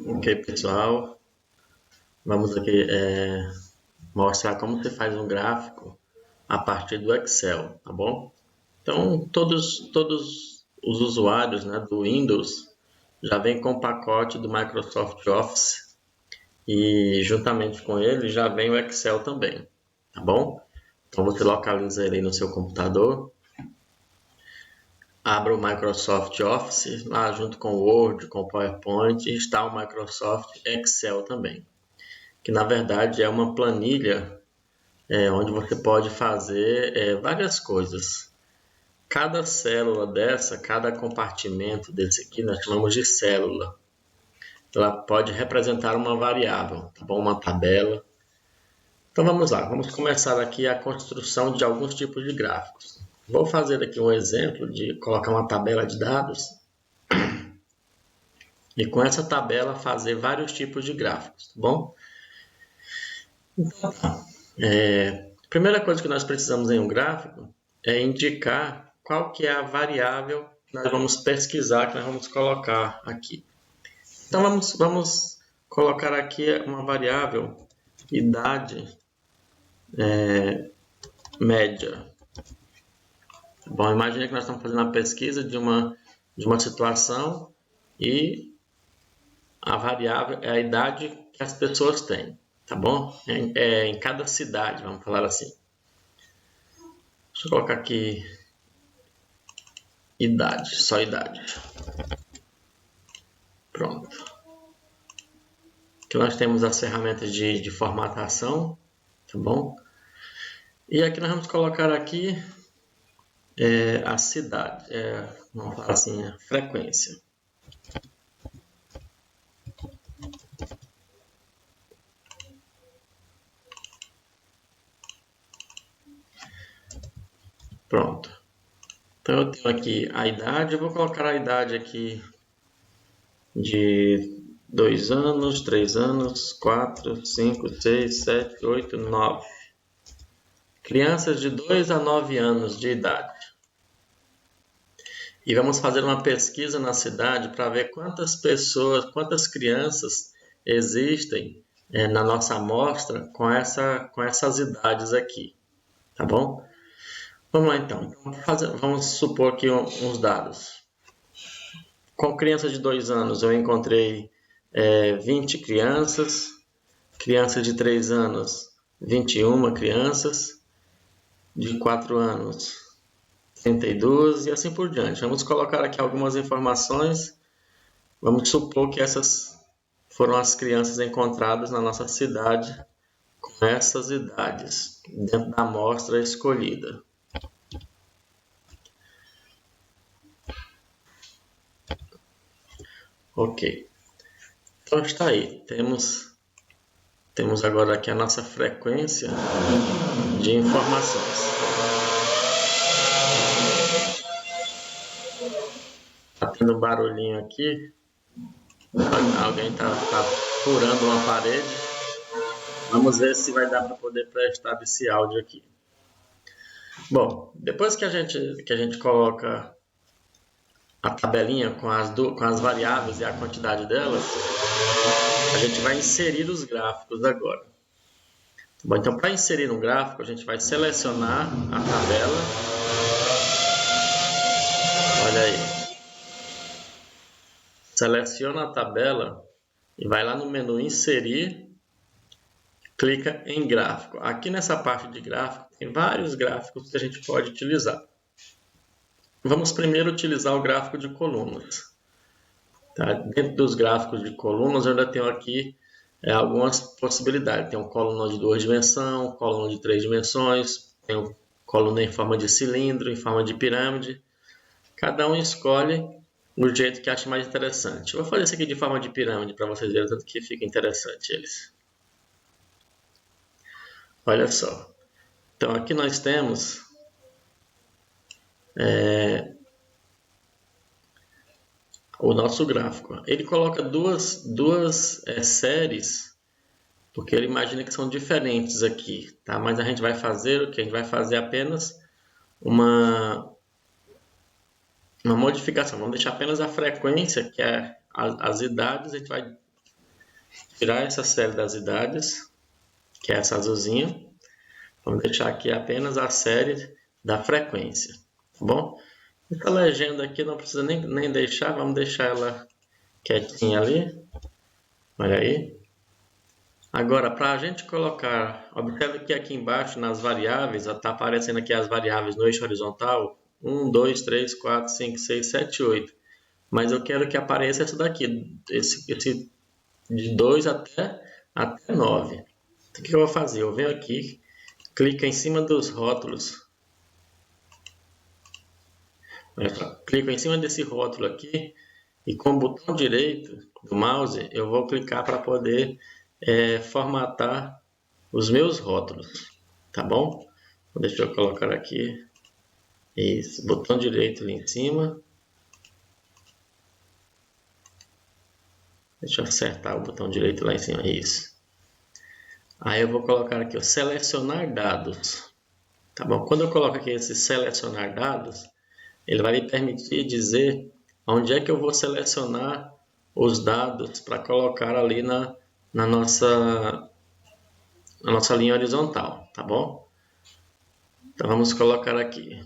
Ok, pessoal, vamos aqui mostrar como se faz um gráfico a partir do Excel, tá bom? Então, todos os usuários, né, do Windows já vem com o pacote do Microsoft Office e juntamente com ele já vem o Excel também, tá bom? Então você localiza ele no seu computador, abra o Microsoft Office, lá junto com o Word, com o PowerPoint, está o Microsoft Excel também, que na verdade é uma planilha onde você pode fazer várias coisas. Cada célula dessa, cada compartimento desse aqui, nós chamamos de célula. Ela pode representar uma variável, tá bom? Uma tabela. Então vamos lá, vamos começar aqui a construção de alguns tipos de gráficos. Vou fazer aqui um exemplo de colocar uma tabela de dados e com essa tabela fazer vários tipos de gráficos, tá bom? Então tá. A primeira coisa que nós precisamos em um gráfico é indicar qual que é a variável que nós vamos pesquisar, que nós vamos colocar aqui. Então vamos colocar aqui uma variável idade média. Bom, imagine que nós estamos fazendo uma pesquisa de uma situação e a variável é a idade que as pessoas têm, tá bom? Em cada cidade, vamos falar assim. Deixa eu colocar aqui idade, só idade. Pronto. Aqui nós temos as ferramentas de formatação, tá bom? E aqui nós vamos colocar aqui a cidade, vamos falar assim, a frequência. Pronto. Então eu tenho aqui a idade, eu vou colocar a idade aqui de 2 anos, 3 anos, 4, 5, 6, 7, 8, 9. Crianças de 2 a 9 anos de idade. E vamos fazer uma pesquisa na cidade para ver quantas pessoas, quantas crianças existem na nossa amostra com essas idades aqui, tá bom? Vamos lá então, vamos supor aqui uns dados. Com crianças de 2 anos eu encontrei 20 crianças, crianças de 3 anos 21 crianças, de 4 anos 32 e assim por diante. Vamos colocar aqui algumas informações. Vamos supor que essas foram as crianças encontradas na nossa cidade com essas idades, dentro da amostra escolhida. Ok. Então está aí. Temos agora aqui a nossa frequência de informações. Está tendo um barulhinho aqui. Alguém está furando uma parede. Vamos ver se vai dar para poder prestar esse áudio aqui. Bom, depois que a gente coloca a tabelinha com as variáveis e a quantidade delas, a gente vai inserir os gráficos agora. Bom, então, para inserir um gráfico, a gente vai selecionar a tabela. Olha aí. Seleciona a tabela e vai lá no menu Inserir, clica em Gráfico. Aqui nessa parte de gráfico, tem vários gráficos que a gente pode utilizar. Vamos primeiro utilizar o gráfico de colunas. Tá? Dentro dos gráficos de colunas, eu ainda tenho aqui algumas possibilidades. Tem uma coluna de 2 dimensões, coluna de 3 dimensões, tem uma coluna em forma de cilindro, em forma de pirâmide. Cada um escolhe o jeito que acha mais interessante. Eu vou fazer isso aqui de forma de pirâmide para vocês verem tanto que fica interessante eles. Olha só. Então aqui nós temos o nosso gráfico. Ele coloca duas séries, porque ele imagina que são diferentes aqui, tá? Mas a gente vai fazer o que? A gente vai fazer apenas uma modificação. Vamos deixar apenas a frequência, que é as idades, a gente vai tirar essa série das idades, que é essa azulzinha. Vamos deixar aqui apenas a série da frequência, tá bom? Essa legenda aqui não precisa nem deixar, vamos deixar ela quietinha ali. Olha aí. Agora, para a gente colocar, observe que aqui embaixo nas variáveis, está aparecendo aqui as variáveis no eixo horizontal, 1, 2, 3, 4, 5, 6, 7, 8. Mas eu quero que apareça essa daqui, esse de 2 até 9. Então, o que eu vou fazer? Eu venho aqui, clico em cima dos rótulos. Clico em cima desse rótulo aqui e com o botão direito do mouse eu vou clicar para poder formatar os meus rótulos, tá bom? Deixa eu colocar aqui, isso, botão direito ali em cima. Deixa eu acertar o botão direito lá em cima, isso. Aí eu vou colocar aqui, ó, selecionar dados, tá bom? Quando eu coloco aqui esse selecionar dados, ele vai me permitir dizer onde é que eu vou selecionar os dados para colocar ali na nossa linha horizontal, tá bom? Então vamos colocar aqui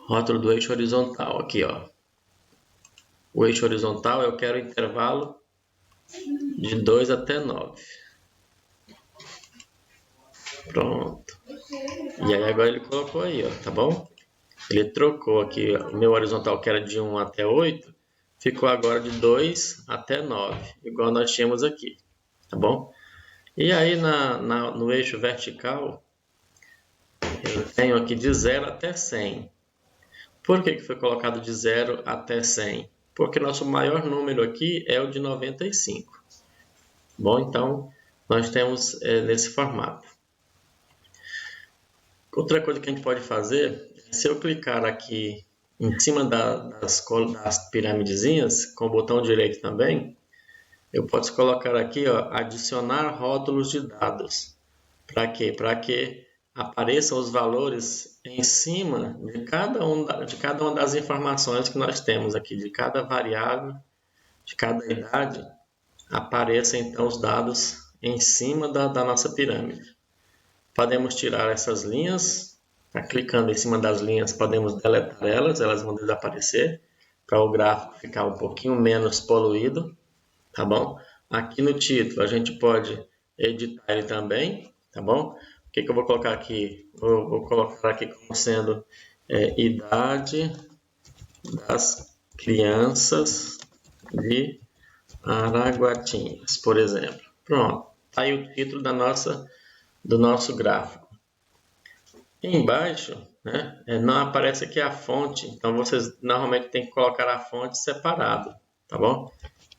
rótulo do eixo horizontal, aqui ó. O eixo horizontal eu quero intervalo de 2 até 9. Pronto. E aí agora ele colocou aí, ó, tá bom? Ele trocou aqui o meu horizontal que era de 1 até 8, ficou agora de 2 até 9, igual nós tínhamos aqui, tá bom? E aí no eixo vertical, eu tenho aqui de 0 até 100. Por que foi colocado de 0 até 100? Porque nosso maior número aqui é o de 95. Bom, então nós temos nesse formato. Outra coisa que a gente pode fazer, se eu clicar aqui em cima das piramidezinhas, com o botão direito também, eu posso colocar aqui, ó, adicionar rótulos de dados. Para quê? Para que apareçam os valores em cima de cada uma das informações que nós temos aqui, de cada variável, de cada idade, apareçam então os dados em cima da nossa pirâmide. Podemos tirar essas linhas, tá? Clicando em cima das linhas, podemos deletar elas vão desaparecer, para o gráfico ficar um pouquinho menos poluído, tá bom? Aqui no título a gente pode editar ele também, tá bom? O que eu vou colocar aqui? Vou colocar aqui como sendo idade das crianças de Araguatinhas, por exemplo. Pronto, tá aí o título do nosso gráfico. Embaixo, né, não aparece aqui a fonte, então vocês normalmente tem que colocar a fonte separado, tá bom?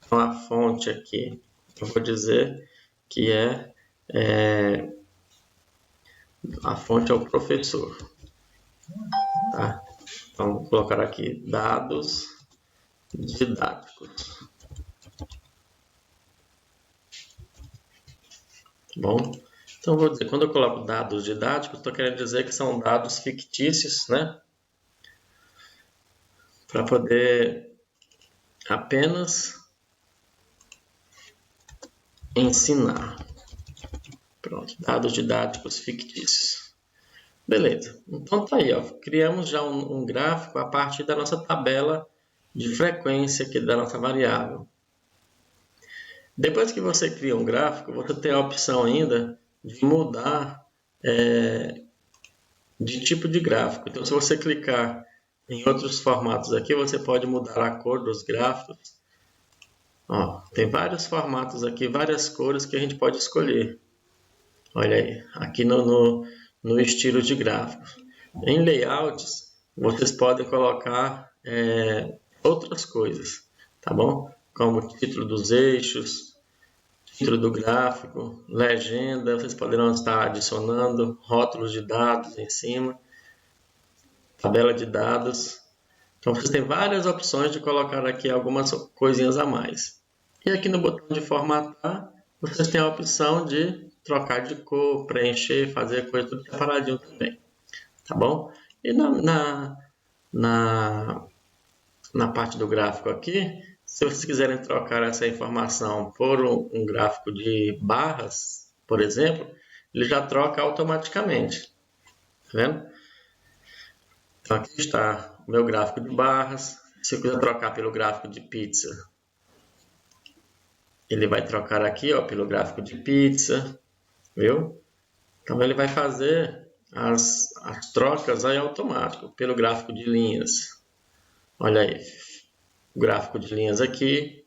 Então a fonte aqui, eu vou dizer que a fonte é o professor, tá? Então vou colocar aqui dados didáticos, tá bom? Então vou dizer, quando eu coloco dados didáticos, estou querendo dizer que são dados fictícios, né? Para poder apenas ensinar. Pronto, dados didáticos fictícios. Beleza, então tá aí, ó. Criamos já um gráfico a partir da nossa tabela de frequência aqui da nossa variável. Depois que você cria um gráfico, você tem a opção ainda de mudar de tipo de gráfico. Então, se você clicar em outros formatos aqui, você pode mudar a cor dos gráficos. Ó, tem vários formatos aqui, várias cores que a gente pode escolher. Olha aí, aqui no estilo de gráficos. Em layouts, vocês podem colocar outras coisas, tá bom? Como o título dos eixos, título do gráfico, legenda, vocês poderão estar adicionando rótulos de dados em cima, tabela de dados. Então vocês têm várias opções de colocar aqui algumas coisinhas a mais. E aqui no botão de formatar, vocês têm a opção de trocar de cor, preencher, fazer coisa tudo separadinho também, tá bom? E na parte do gráfico aqui, Se vocês quiserem trocar essa informação por um gráfico de barras, por exemplo, ele já troca automaticamente. Tá vendo? Então aqui está o meu gráfico de barras. Se eu quiser trocar pelo gráfico de pizza, ele vai trocar aqui, ó, pelo gráfico de pizza, viu? Então ele vai fazer as trocas aí automático pelo gráfico de linhas. Olha aí, o gráfico de linhas aqui,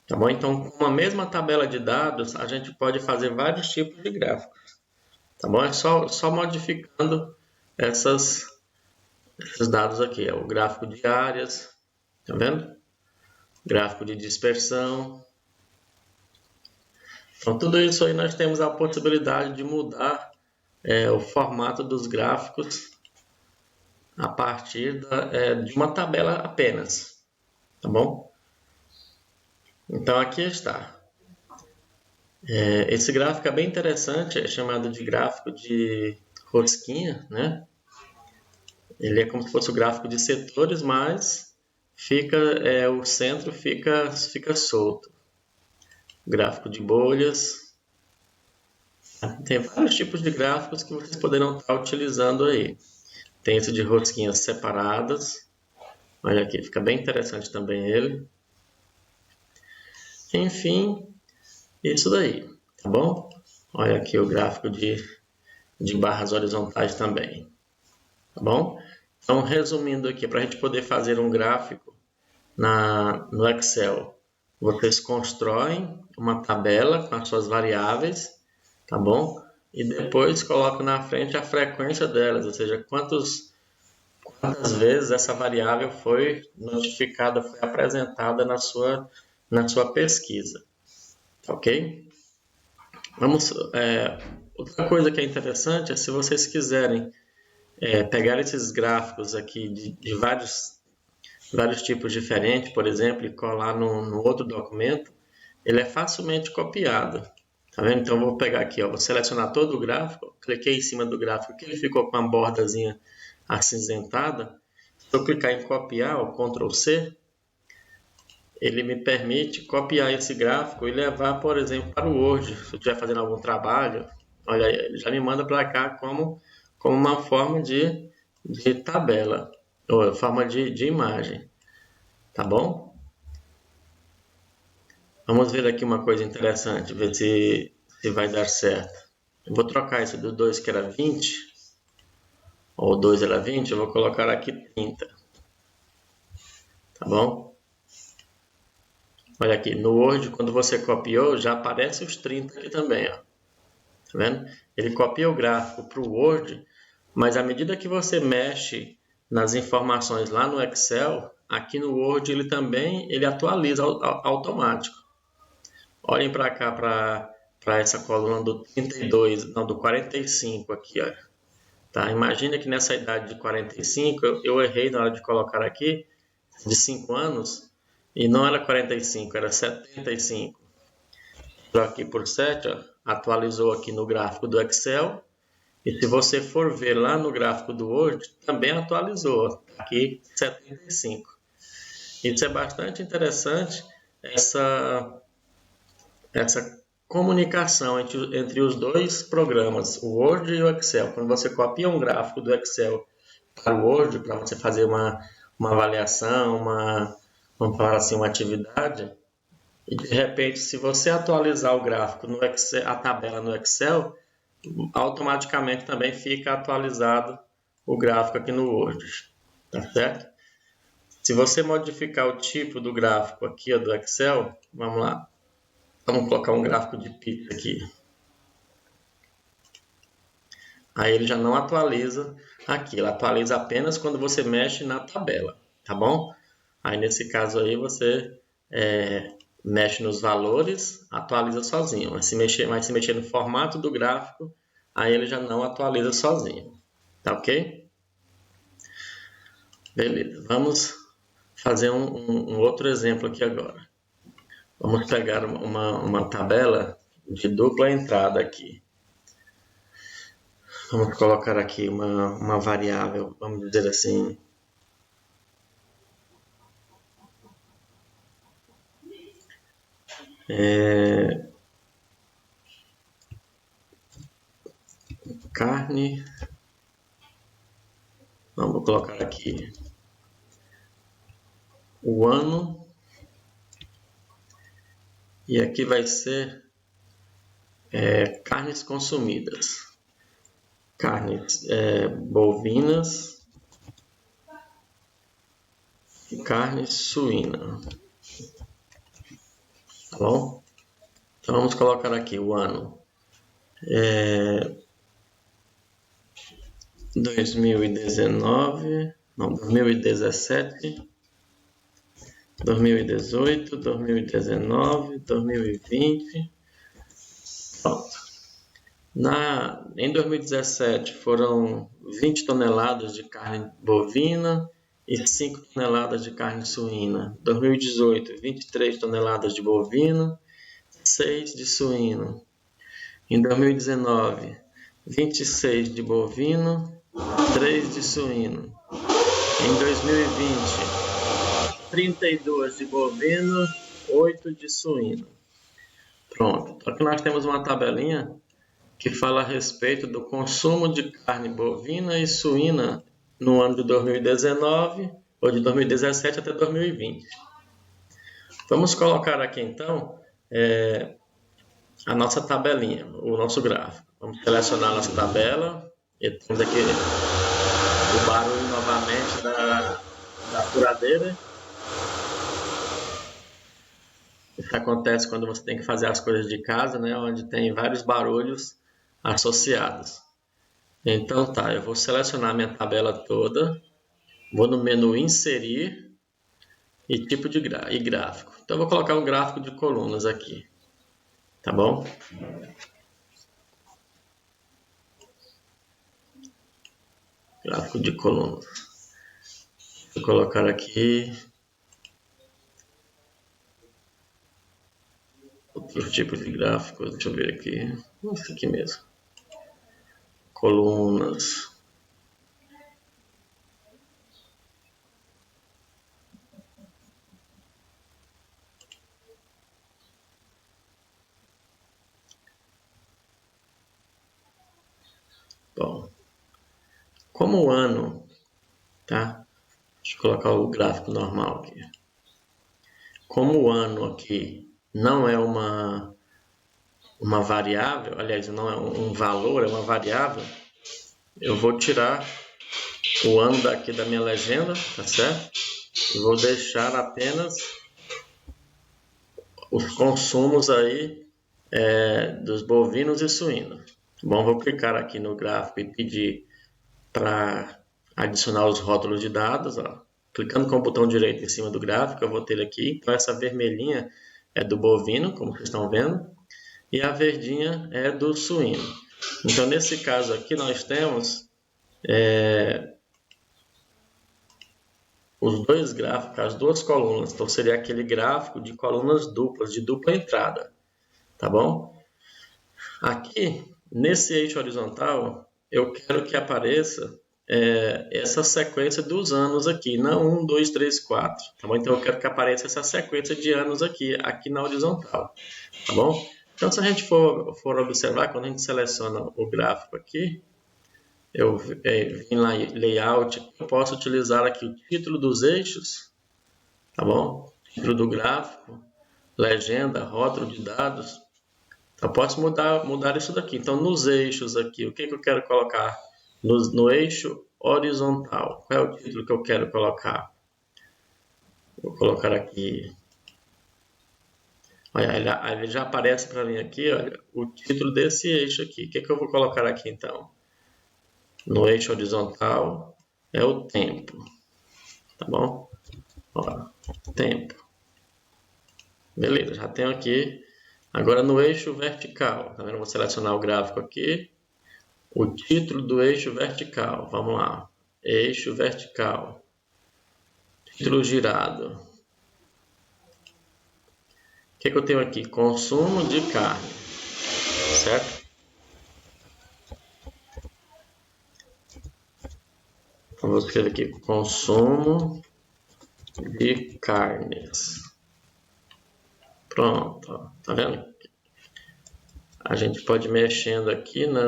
tá bom? Então, com a mesma tabela de dados, a gente pode fazer vários tipos de gráficos, tá bom? É só modificando esses dados aqui, é o gráfico de áreas, tá vendo? Gráfico de dispersão. Então, tudo isso aí nós temos a possibilidade de mudar o formato dos gráficos a partir de uma tabela apenas, tá bom? Então, aqui está. Esse gráfico é bem interessante, é chamado de gráfico de rosquinha, né? Ele é como se fosse o gráfico de setores, mas o centro fica solto. Gráfico de bolhas. Tem vários tipos de gráficos que vocês poderão estar utilizando aí. Tem esse de rosquinhas separadas. Olha aqui, fica bem interessante também ele. Enfim, isso daí, tá bom? Olha aqui o gráfico de barras horizontais também, tá bom? Então, resumindo aqui, para a gente poder fazer um gráfico no Excel, vocês constroem uma tabela com as suas variáveis, tá bom? E depois colocam na frente a frequência delas, ou seja, quantas vezes essa variável foi notificada, foi apresentada na sua pesquisa, tá ok? Outra coisa que é interessante é se vocês quiserem pegar esses gráficos aqui de vários tipos diferentes, por exemplo, e colar no outro documento, ele é facilmente copiado. Tá vendo? Então, eu vou pegar aqui, ó, vou selecionar todo o gráfico, cliquei em cima do gráfico que ele ficou com a bordazinha acinzentada. Se eu clicar em copiar, o Ctrl C, ele me permite copiar esse gráfico e levar, por exemplo, para o Word. Se eu estiver fazendo algum trabalho, olha, ele já me manda para cá como uma forma de tabela, ou forma de imagem. Tá bom? Vamos ver aqui uma coisa interessante, ver se vai dar certo. Eu vou trocar esse do 2 que era 20, ou 2 era 20, eu vou colocar aqui 30. Tá bom? Olha aqui, no Word, quando você copiou, já aparece os 30 aqui também, ó. Tá vendo? Ele copia o gráfico para o Word, mas à medida que você mexe nas informações lá no Excel, aqui no Word ele atualiza automático. Olhem para cá, para essa coluna do 32, não, do 45 aqui, ó. Tá? Imagina que nessa idade de 45, eu errei na hora de colocar aqui, de 5 anos, e não era 45, era 75. Estou aqui por 7, ó, atualizou aqui no gráfico do Excel, e se você for ver lá no gráfico do Word, também atualizou, aqui 75. Isso é bastante interessante, essa comunicação entre os dois programas, o Word e o Excel. Quando você copia um gráfico do Excel para o Word, para você fazer uma avaliação, vamos falar assim, uma atividade, e de repente, se você atualizar o gráfico no Excel, a tabela no Excel, automaticamente também fica atualizado o gráfico aqui no Word, tá certo? Se você modificar o tipo do gráfico aqui do Excel, vamos lá, vamos colocar um gráfico de pizza aqui. Aí ele já não atualiza aqui, ele atualiza apenas quando você mexe na tabela, tá bom? Aí nesse caso aí você mexe nos valores, atualiza sozinho. Mas se mexer no formato do gráfico, aí ele já não atualiza sozinho, tá ok? Beleza, vamos fazer um outro exemplo aqui agora. Vamos pegar uma tabela de dupla entrada aqui. Vamos colocar aqui uma variável, vamos dizer assim, Carne, vamos colocar aqui o ano, e aqui vai ser carnes consumidas, carnes bovinas e carne suína, tá bom? Então vamos colocar aqui o ano 2019, não, 2017, 2018, 2019, 2020. Pronto. Em 2017 foram 20 toneladas de carne bovina e 5 toneladas de carne suína. 2018, 23 toneladas de bovino, 6 de suíno. Em 2019, 26 de bovino, 3 de suíno. Em 2020, 32 de bovino, 8 de suíno. Pronto. Aqui nós temos uma tabelinha que fala a respeito do consumo de carne bovina e suína no ano de 2019 ou de 2017 até 2020. Vamos colocar aqui então a nossa tabelinha, o nosso gráfico. Vamos selecionar a nossa tabela e temos aqui o barulho novamente da furadeira. Isso acontece quando você tem que fazer as coisas de casa, né, onde tem vários barulhos associados. Então tá, eu vou selecionar minha tabela toda, vou no menu inserir e tipo de gráfico. Então eu vou colocar um gráfico de colunas aqui, tá bom? Gráfico de colunas. Vou colocar aqui outros tipos de gráficos, deixa eu ver aqui, isso aqui mesmo. Colunas. Bom, como o ano, tá? Deixa eu colocar o gráfico normal aqui. Como o ano aqui não é uma variável, aliás, não é um valor, é uma variável, eu vou tirar o ano daqui da minha legenda, tá certo? E vou deixar apenas os consumos aí dos bovinos e suínos. Bom, vou clicar aqui no gráfico e pedir para adicionar os rótulos de dados, ó. Clicando com o botão direito em cima do gráfico, eu vou ter aqui, então essa vermelhinha é do bovino, como vocês estão vendo, e a verdinha é do suíno. Então, nesse caso aqui, nós temos os dois gráficos, as duas colunas. Então, seria aquele gráfico de colunas duplas, de dupla entrada, tá bom? Aqui, nesse eixo horizontal, eu quero que apareça essa sequência dos anos aqui, não 1, 2, 3, 4, tá bom? Então eu quero que apareça essa sequência de anos aqui na horizontal, tá bom? Então se a gente for observar, quando a gente seleciona o gráfico aqui, eu vim lá em layout, eu posso utilizar aqui o título dos eixos, tá bom? Título do gráfico, legenda, rótulo de dados. Eu posso mudar isso daqui. Então, nos eixos aqui, o que eu quero colocar? No eixo horizontal, qual é o título que eu quero colocar? Vou colocar aqui. Olha, ele já aparece para mim aqui, olha, o título desse eixo aqui. O que eu vou colocar aqui, então? No eixo horizontal é o tempo, tá bom? Ó, tempo. Beleza, já tenho aqui. Agora, no eixo vertical, tá vendo? Vou selecionar o gráfico aqui. O título do eixo vertical, vamos lá, eixo vertical, título girado. O que eu tenho aqui? Consumo de carne, certo? Então, vou escrever aqui, consumo de carnes. Pronto, ó, tá vendo? A gente pode ir mexendo aqui no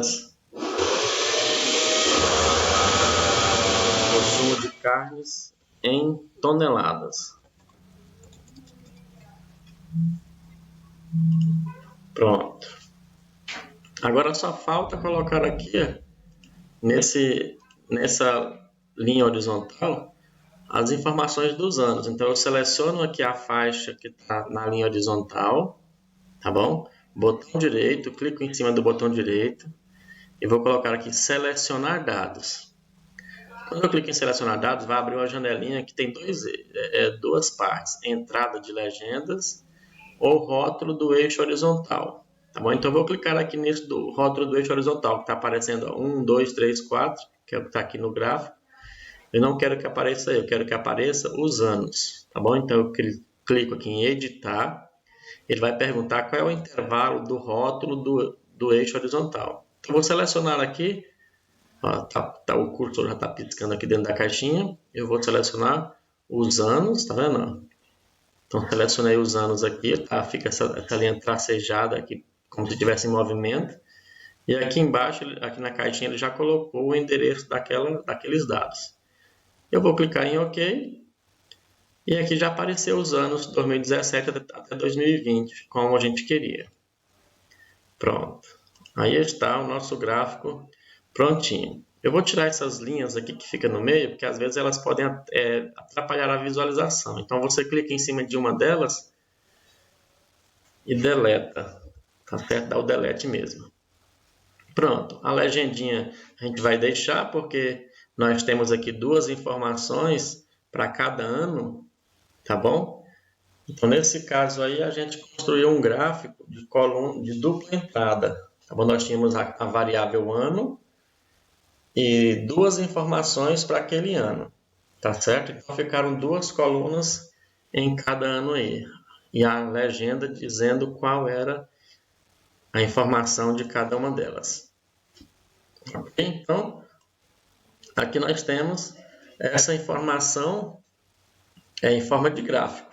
consumo de carnes em toneladas. Pronto. Agora só falta colocar aqui, nessa linha horizontal, as informações dos anos. Então eu seleciono aqui a faixa que está na linha horizontal, tá bom? Botão direito, clico em cima do botão direito e vou colocar aqui selecionar dados. Quando eu clico em selecionar dados, vai abrir uma janelinha que tem duas partes: entrada de legendas ou rótulo do eixo horizontal. Tá bom? Então eu vou clicar aqui nesse do rótulo do eixo horizontal, que está aparecendo 1, 2, 3, 4, que é o que está aqui no gráfico. Eu não quero que apareça aí, eu quero que apareça os anos. Tá bom? Então eu clico aqui em editar. Ele vai perguntar qual é o intervalo do rótulo do eixo horizontal. Então eu vou selecionar aqui. Ó, o cursor já está piscando aqui dentro da caixinha. Eu vou selecionar os anos, tá vendo? Então selecionei os anos aqui, tá? Fica essa linha tracejada aqui, como se estivesse em movimento. E aqui embaixo, aqui na caixinha, ele já colocou o endereço daqueles dados. Eu vou clicar em OK. E aqui já apareceu os anos 2017 até 2020, como a gente queria. Pronto. Aí está o nosso gráfico prontinho. Eu vou tirar essas linhas aqui que ficam no meio, porque às vezes elas podem atrapalhar a visualização. Então você clica em cima de uma delas e deleta. Tá certo? Dá o delete mesmo. Pronto. A legendinha a gente vai deixar, porque nós temos aqui duas informações para cada ano, tá bom? Então nesse caso aí a gente construiu um gráfico de coluna de dupla entrada. Tá bom? Nós tínhamos a variável ano e duas informações para aquele ano, tá certo? Então ficaram duas colunas em cada ano aí, e a legenda dizendo qual era a informação de cada uma delas. Okay? Então, aqui nós temos essa informação em forma de gráfico.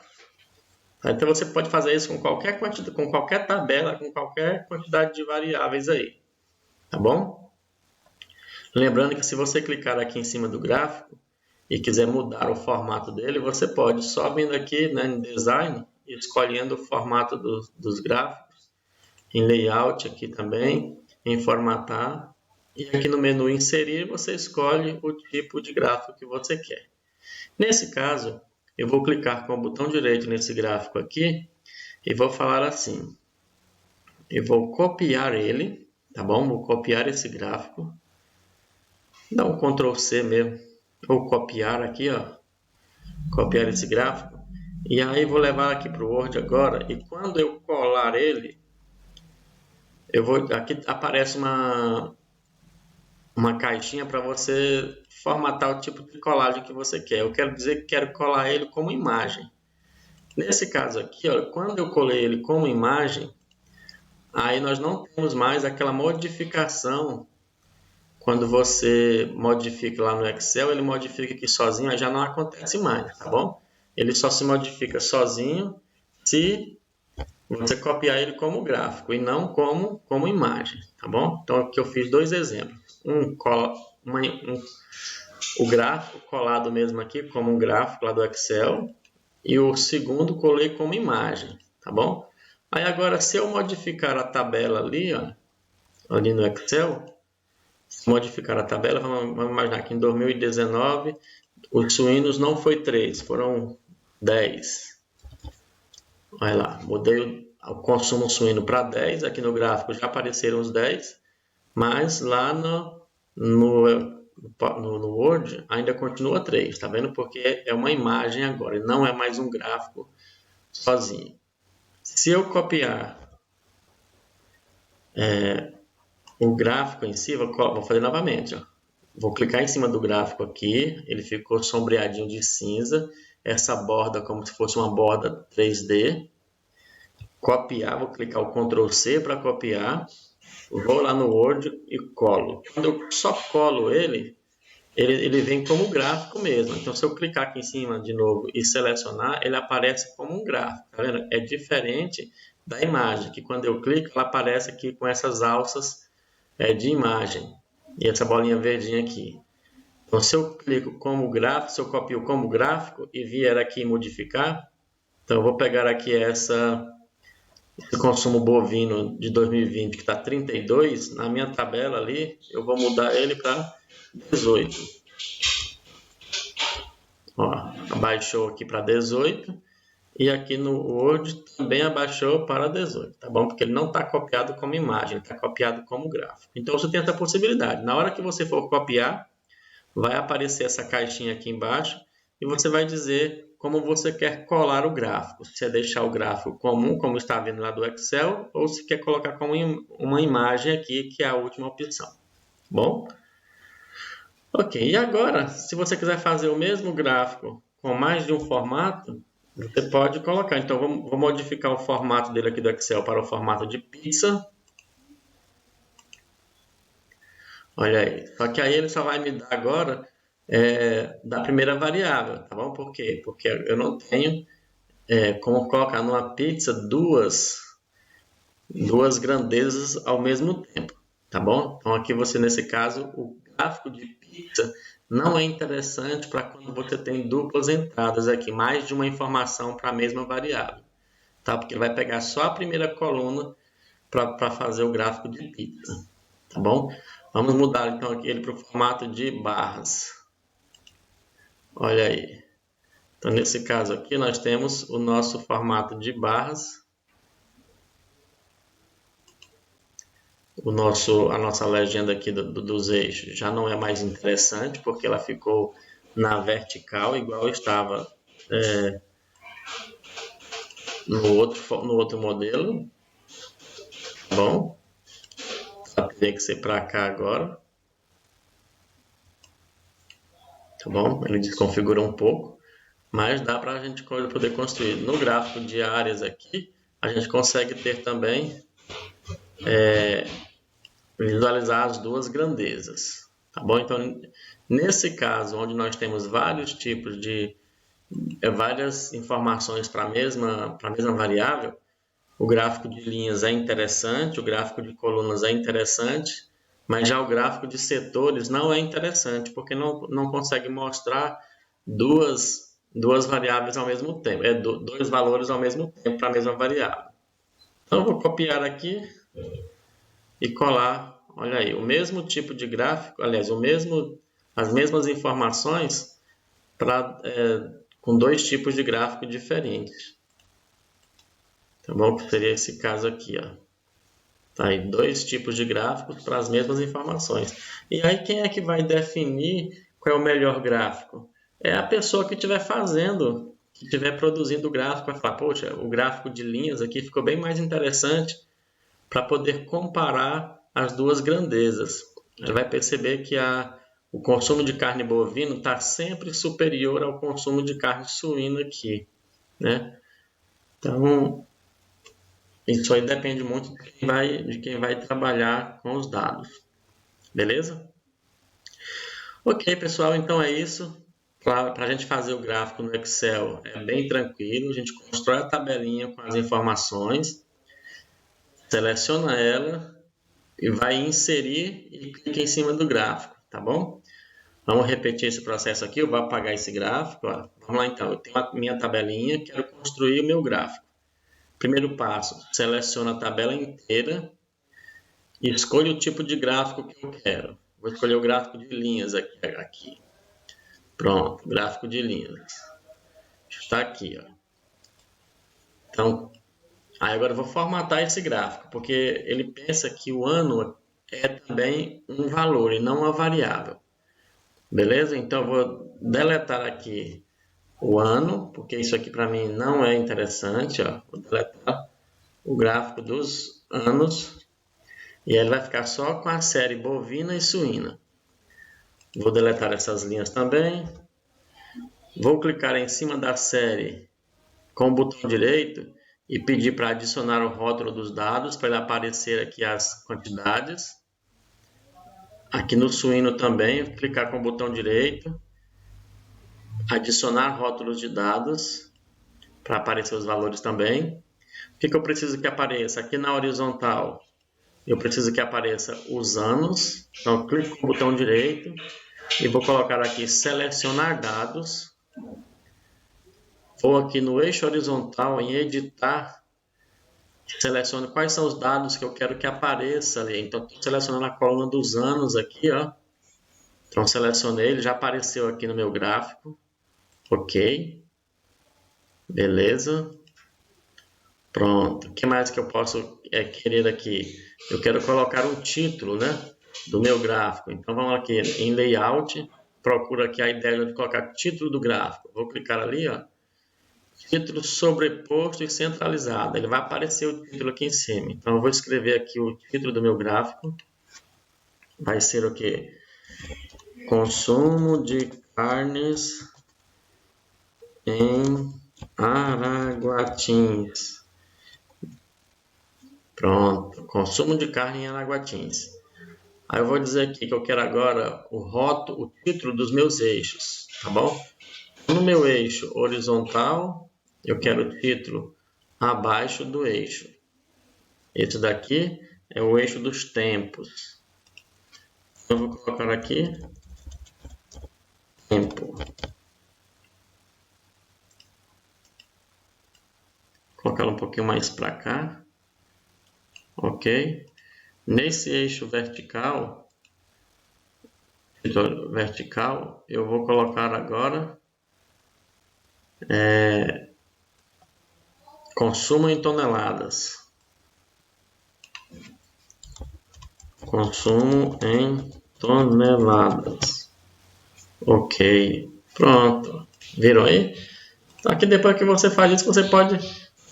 Então você pode fazer isso com qualquer quantidade, com qualquer tabela, com qualquer quantidade de variáveis aí, tá bom? Lembrando que se você clicar aqui em cima do gráfico e quiser mudar o formato dele, você pode só vindo aqui, né, em Design e escolhendo o formato dos gráficos, em Layout aqui também, em Formatar, e aqui no menu Inserir você escolhe o tipo de gráfico que você quer. Nesse caso, eu vou clicar com o botão direito nesse gráfico aqui e vou falar assim, eu vou copiar ele, tá bom? Vou copiar esse gráfico. Dá um Ctrl C mesmo, ou copiar aqui, ó, copiar esse gráfico, e aí vou levar aqui para o Word agora, e quando eu colar ele, aqui aparece uma caixinha para você formatar o tipo de colagem que você quer. Eu quero dizer que quero colar ele como imagem. Nesse caso aqui, ó, quando eu colei ele como imagem, aí nós não temos mais aquela modificação. Quando você modifica lá no Excel, ele modifica aqui sozinho, aí já não acontece mais, tá bom? Ele só se modifica sozinho se você copiar ele como gráfico e não como imagem, tá bom? Então aqui eu fiz dois exemplos. O gráfico colado mesmo aqui como um gráfico lá do Excel e o segundo colei como imagem, tá bom? Aí agora se eu modificar a tabela ali, ó, ali no Excel, modificar a tabela, vamos imaginar que em 2019 os suínos não foi 3, foram 10. Olha lá, mudei o consumo suíno para 10, aqui no gráfico já apareceram os 10, mas lá no Word ainda continua 3, tá vendo? Porque é uma imagem agora, e não é mais um gráfico sozinho. Se eu copiar o gráfico em si, vou fazer novamente, ó. Vou clicar em cima do gráfico aqui, ele ficou sombreadinho de cinza, essa borda como se fosse uma borda 3D. Copiar, vou clicar o Ctrl C para copiar, vou lá no Word e colo. Quando eu só colo ele, ele vem como gráfico mesmo. Então, se eu clicar aqui em cima de novo e selecionar, ele aparece como um gráfico. Tá vendo? É diferente da imagem, que quando eu clico, ela aparece aqui com essas alças de imagem. E essa bolinha verdinha aqui. Então, se eu clico como gráfico, se eu copio como gráfico e vier aqui modificar, então eu vou pegar aqui esse consumo bovino de 2020 que está 32, na minha tabela ali, eu vou mudar ele para 18. Ó, abaixou aqui para 18 e aqui no Word também abaixou para 18, tá bom? Porque ele não está copiado como imagem, está copiado como gráfico. Então você tem essa possibilidade. Na hora que você for copiar, vai aparecer essa caixinha aqui embaixo e você vai dizer como você quer colar o gráfico. Se é deixar o gráfico comum, como está vendo lá do Excel, ou se quer colocar como uma imagem aqui, que é a última opção. Bom? Ok, e agora, se você quiser fazer o mesmo gráfico com mais de um formato, você pode colocar. Então, vou modificar o formato dele aqui do Excel para o formato de pizza. Olha aí. Só que aí ele só vai me dar agora da primeira variável, tá bom? Por quê? Porque eu não tenho como colocar numa pizza duas grandezas ao mesmo tempo, tá bom? Então aqui você, nesse caso, o gráfico de pizza não é interessante para quando você tem duplas entradas aqui, mais de uma informação para a mesma variável, tá? Porque ele vai pegar só a primeira coluna para fazer o gráfico de pizza, tá bom? Vamos mudar então aqui ele para o formato de barras. Olha aí. Então, nesse caso aqui, nós temos o nosso formato de barras. A nossa legenda aqui dos eixos já não é mais interessante, porque ela ficou na vertical, igual estava no outro modelo. Bom, vai ter que ser para cá agora. Tá bom? Ele desconfigura um pouco, mas dá para a gente poder construir. No gráfico de áreas aqui, a gente consegue ter também visualizar as duas grandezas, tá bom? Então, nesse caso, onde nós temos vários tipos de várias informações para a mesma variável, o gráfico de linhas é interessante, o gráfico de colunas é interessante, mas já o gráfico de setores não é interessante, porque não consegue mostrar duas variáveis ao mesmo tempo, dois valores ao mesmo tempo para a mesma variável. Então, eu vou copiar aqui e colar, olha aí, o mesmo tipo de gráfico, aliás, as mesmas informações com dois tipos de gráfico diferentes. Tá bom? Que seria esse caso aqui, ó. Tá aí, dois tipos de gráficos para as mesmas informações. E aí, quem é que vai definir qual é o melhor gráfico? É a pessoa que estiver fazendo, que estiver produzindo o gráfico, vai falar, poxa, o gráfico de linhas aqui ficou bem mais interessante para poder comparar as duas grandezas. Ele vai perceber que o consumo de carne bovina está sempre superior ao consumo de carne suína aqui, né? Então, isso aí depende muito de quem vai trabalhar com os dados. Beleza? Ok, pessoal, então é isso. Para a gente fazer o gráfico no Excel é bem tranquilo. A gente constrói a tabelinha com as informações, seleciona ela e vai inserir e clica em cima do gráfico, tá bom? Vamos repetir esse processo aqui. Eu vou apagar esse gráfico. Ó. Vamos lá então. Eu tenho a minha tabelinha, quero construir o meu gráfico. Primeiro passo, seleciono a tabela inteira e escolho o tipo de gráfico que eu quero. Vou escolher o gráfico de linhas aqui. Pronto, gráfico de linhas. Está aqui, ó. Então, aí agora eu vou formatar esse gráfico, porque ele pensa que o ano é também um valor e não uma variável. Beleza? Então eu vou deletar aqui o ano, porque isso aqui para mim não é interessante. Ó. Vou deletar o gráfico dos anos e ele vai ficar só com a série bovina e suína. Vou deletar essas linhas também. Vou clicar em cima da série com o botão direito e pedir para adicionar o rótulo dos dados para ele aparecer aqui as quantidades. Aqui no suíno também, clicar com o botão direito, adicionar rótulos de dados, para aparecer os valores também. O que eu preciso que apareça? Aqui na horizontal, eu preciso que apareça os anos. Então, eu clico com o botão direito e vou colocar aqui selecionar dados. Vou aqui no eixo horizontal em editar, seleciono quais são os dados que eu quero que apareça ali. Então, estou selecionando a coluna dos anos aqui, ó. Então, selecionei, ele já apareceu aqui no meu gráfico. Ok. Beleza. Pronto. O que mais que eu posso querer aqui? Eu quero colocar um título, né, do meu gráfico. Então, vamos aqui em Layout. Procura aqui a ideia de colocar título do gráfico. Vou clicar ali, ó. Título sobreposto e centralizado. Ele vai aparecer o título aqui em cima. Então, eu vou escrever aqui o título do meu gráfico. Vai ser o quê? Consumo de carnes em Araguatins. Pronto. Consumo de carne em Araguatins. Aí eu vou dizer aqui que eu quero agora o título dos meus eixos, tá bom? No meu eixo horizontal, eu quero o título abaixo do eixo. Esse daqui é o eixo dos tempos. Eu vou colocar aqui tempo. Colocar um pouquinho mais para cá. Ok. Nesse eixo vertical, eu vou colocar agora consumo em toneladas. Consumo em toneladas. Ok. Pronto. Viram aí? Então aqui depois que você faz isso, você pode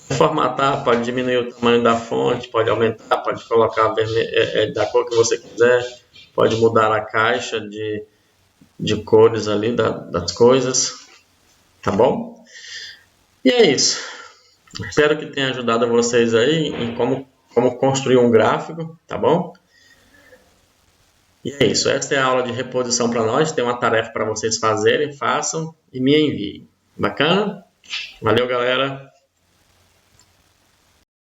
formatar, pode diminuir o tamanho da fonte, pode aumentar, pode colocar da cor que você quiser, pode mudar a caixa de cores ali das coisas, tá bom? E é isso. Espero que tenha ajudado vocês aí em como construir um gráfico, tá bom? E é isso. Esta é a aula de reposição para nós. Tem uma tarefa para vocês fazerem, façam e me enviem. Bacana? Valeu, galera!